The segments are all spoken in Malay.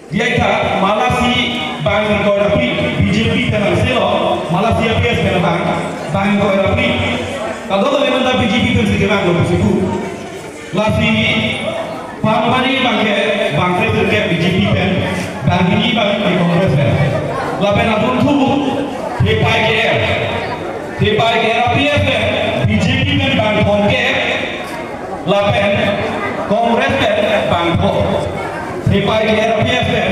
dia kata Malaysia bang kau rapi BJP tanah selo Malaysia PS tanah bang kau rapi kalau tu memang tak BJP tu sekarang kau bersiku lasi pamari bangke terkait BJP pen bang ini bang Kongres pen lapen abun tu tepai ke PS pen BJP pen bang Kongres lapen Kongres pen bang tepai ke PS pen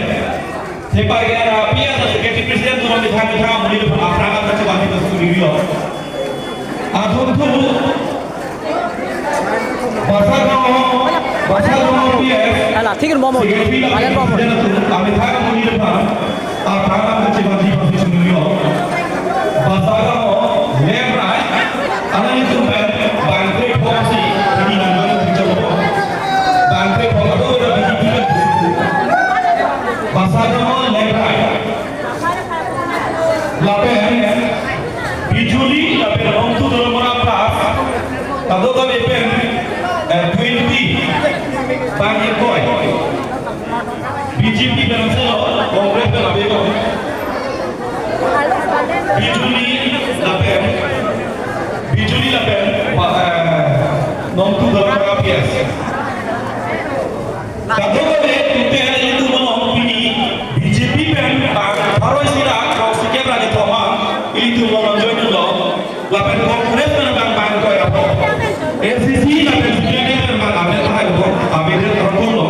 tepai ke PS sebagai presiden tu mesti thang mesti berapa macam apa itu studio abun tu bahasa PS Alah, tinggal momo. Kalian momo. Kami thang mesti depan apa macam apa itu studio bahasa kamu left right anak itu pen bangke polisi ini nama itu bangke polisi itu BJP bahasa kamu left right lapen bijuli lapen untuk dalam apa kalau kami pen 20 bangke boy BJP dalam selo Kongres dalam itu bijuli lapen nomtu dalam PS kalau kami pen itu mau pilih BJP pen harus tidak kau sikit lagi thoma itu mau join dulu lapen Kongres pen bang kau ya SCC lapen sebenarnya pen bang ambil hai kau ambil terangkum lo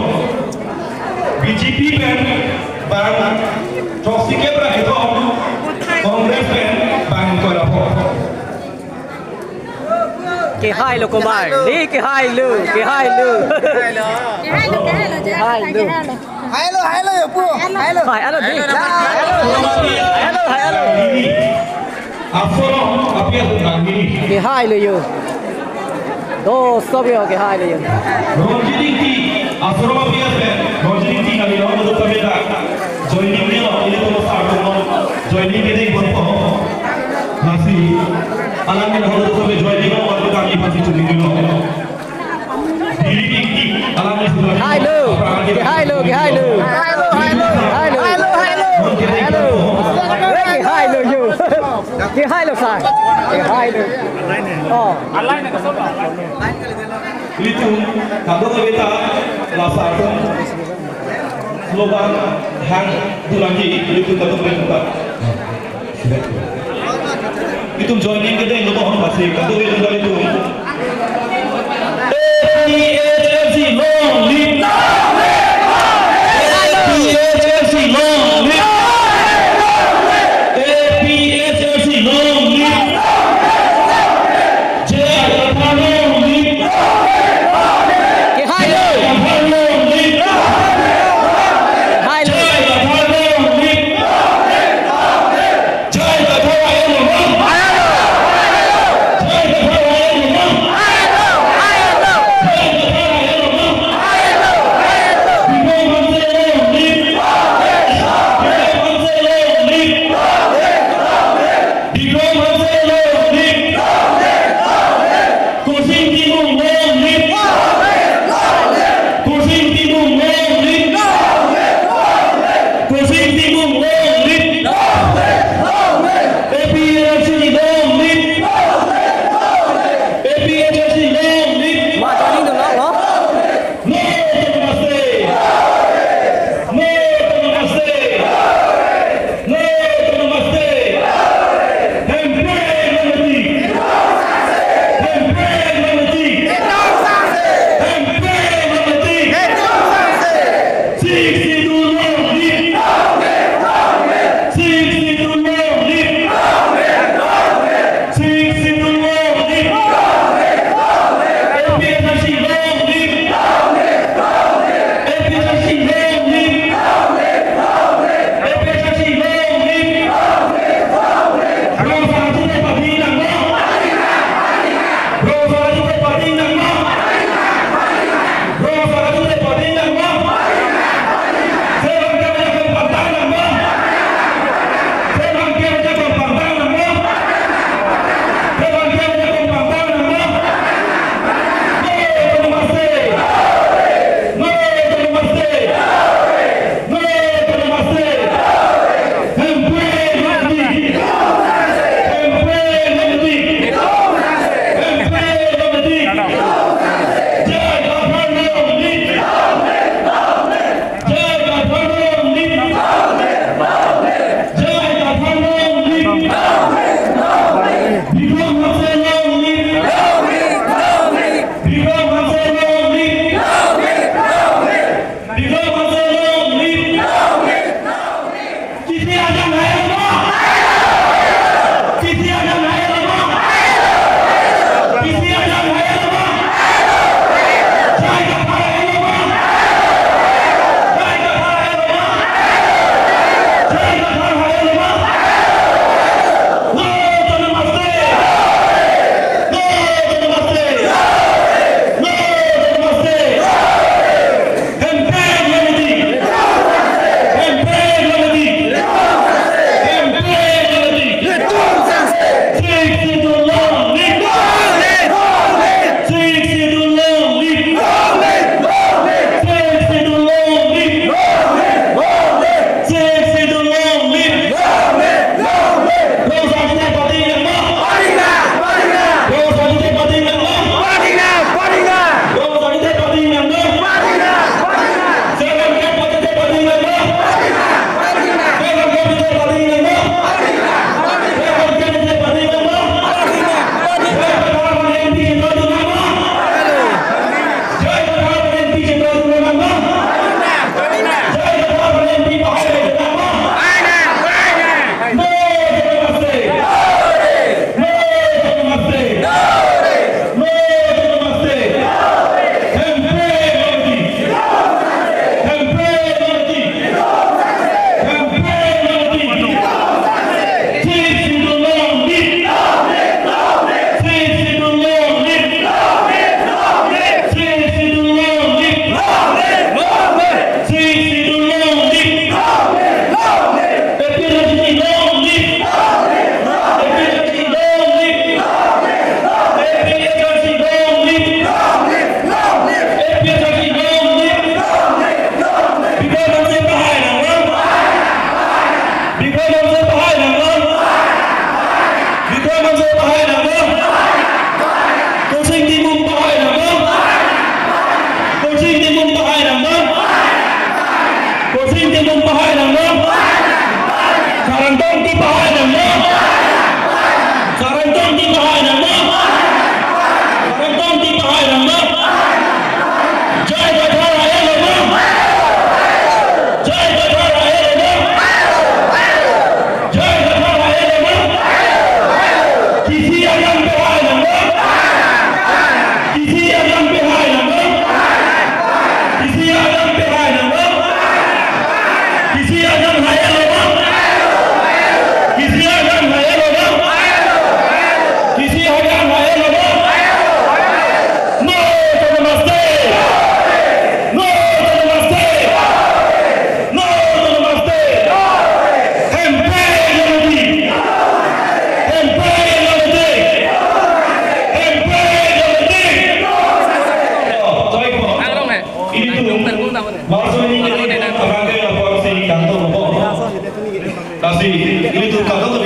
BJP pen bang kau sikit lagi thoma Kongres pen bang kau ya Cái hai lo komar, đi cái hai lu. Hai lo ya pu. Hai alo đi. Hai alo. Afro apa yang tadi Cái hai lo yo. Do stop yo cái hai lo yo. Rojiniti Afro apa yang Rojiniti kali orang itu berbeda joining ni lah ini tu satu joining ni berapa masih alam ni orang itu berbeda joining orang itu kami masih joining ni lah diri alam ni sudah Hai lo. Cái hai lo. Cái hai lo yo. Cái hai lo sai. Cái hai lo. Oh. itu kalau kita laksanakan slogan hang itu lagi itu tetap berbuka itu joining kita yang lupa masih kalau itu dari itu APHFC long live APHFC long live APHFC long live hai nang no. Sarantong tipa hai nang no. Sarantong tipa hai nang no. Sarantong tipa hai nang no. Jai Gadhara Elo no. Jai Gadhara Elo no. Jai Gadhara Elo no. Kisi agam pe hai nang no. Kisi agam pe hai nang no. Kisi agam pe hai nang no. Kisi agam hai elo no. Kisi agam hai elo no. Kisi agam hai elo no. No to namaste. No to namaste. No to namaste. Hempe yonodi. Hempe yonodi. Hempe yonodi. Joy po. Itu bahasa ini orang kaya lapor si kantor po. Kasi ini tuh kantor